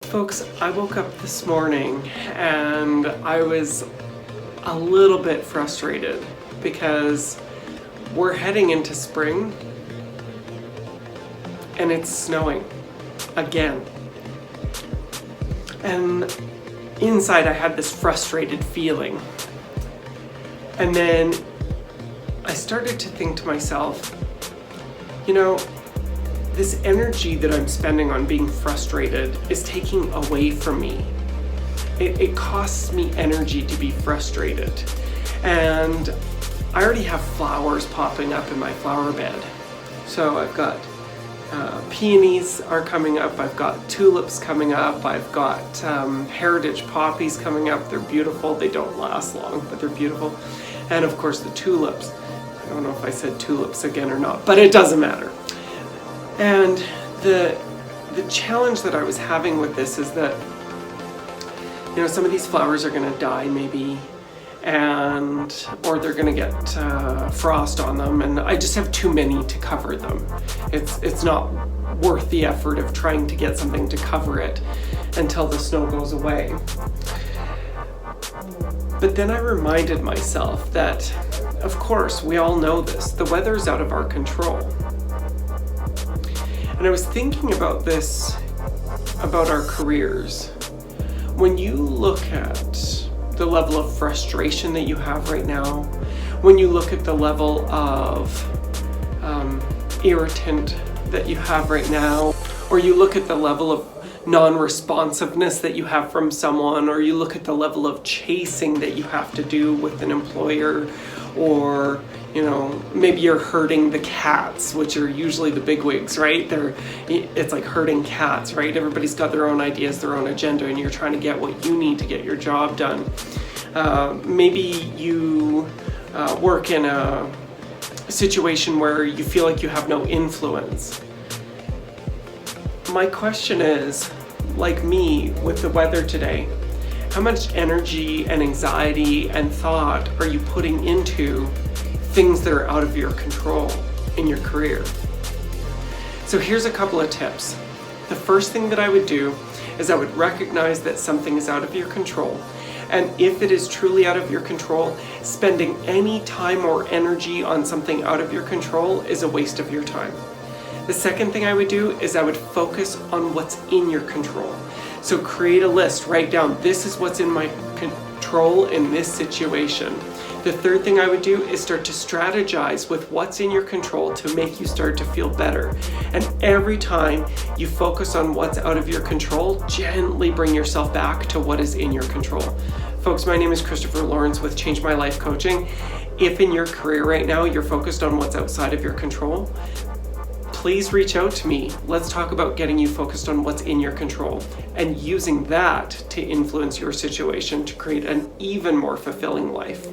Folks, I woke up this morning and I was a little bit frustrated because we're heading into spring and it's snowing again. And inside I had this frustrated feeling. And then I started to think to myself, this energy that I'm spending on being frustrated is taking away from me. It costs me energy to be frustrated. And I already have flowers popping up in my flower bed. So I've got peonies are coming up, I've got tulips coming up, I've got heritage poppies coming up. They're beautiful. They don't last long, but they're beautiful. And of course the tulips. I don't know if I said tulips again or not, but it doesn't matter. And the challenge that I was having with this is that, some of these flowers are going to die maybe, or they're going to get frost on them, and I just have too many to cover them. It's not worth the effort of trying to get something to cover it until the snow goes away. But then I reminded myself that, of course, we all know this, the weather's out of our control. And I was thinking about this, about our careers. When you look at the level of frustration that you have right now, when you look at the level of irritant that you have right now, or you look at the level of non-responsiveness that you have from someone, or you look at the level of chasing that you have to do with an employer, or maybe you're herding the cats, which are usually the bigwigs, right? It's like herding cats, right? Everybody's got their own ideas, their own agenda, and you're trying to get what you need to get your job done. Maybe you work in a situation where you feel like you have no influence. My question is, like me with the weather today, how much energy and anxiety and thought are you putting into things that are out of your control in your career? So here's a couple of tips. The first thing that I would do is I would recognize that something is out of your control. And if it is truly out of your control, spending any time or energy on something out of your control is a waste of your time. The second thing I would do is I would focus on what's in your control. So create a list, write down, this is what's in my control in this situation. The third thing I would do is start to strategize with what's in your control to make you start to feel better. And every time you focus on what's out of your control, gently bring yourself back to what is in your control. Folks, my name is Christopher Lawrence with Change My Life Coaching. If in your career right now you're focused on what's outside of your control, please reach out to me. Let's talk about getting you focused on what's in your control and using that to influence your situation to create an even more fulfilling life.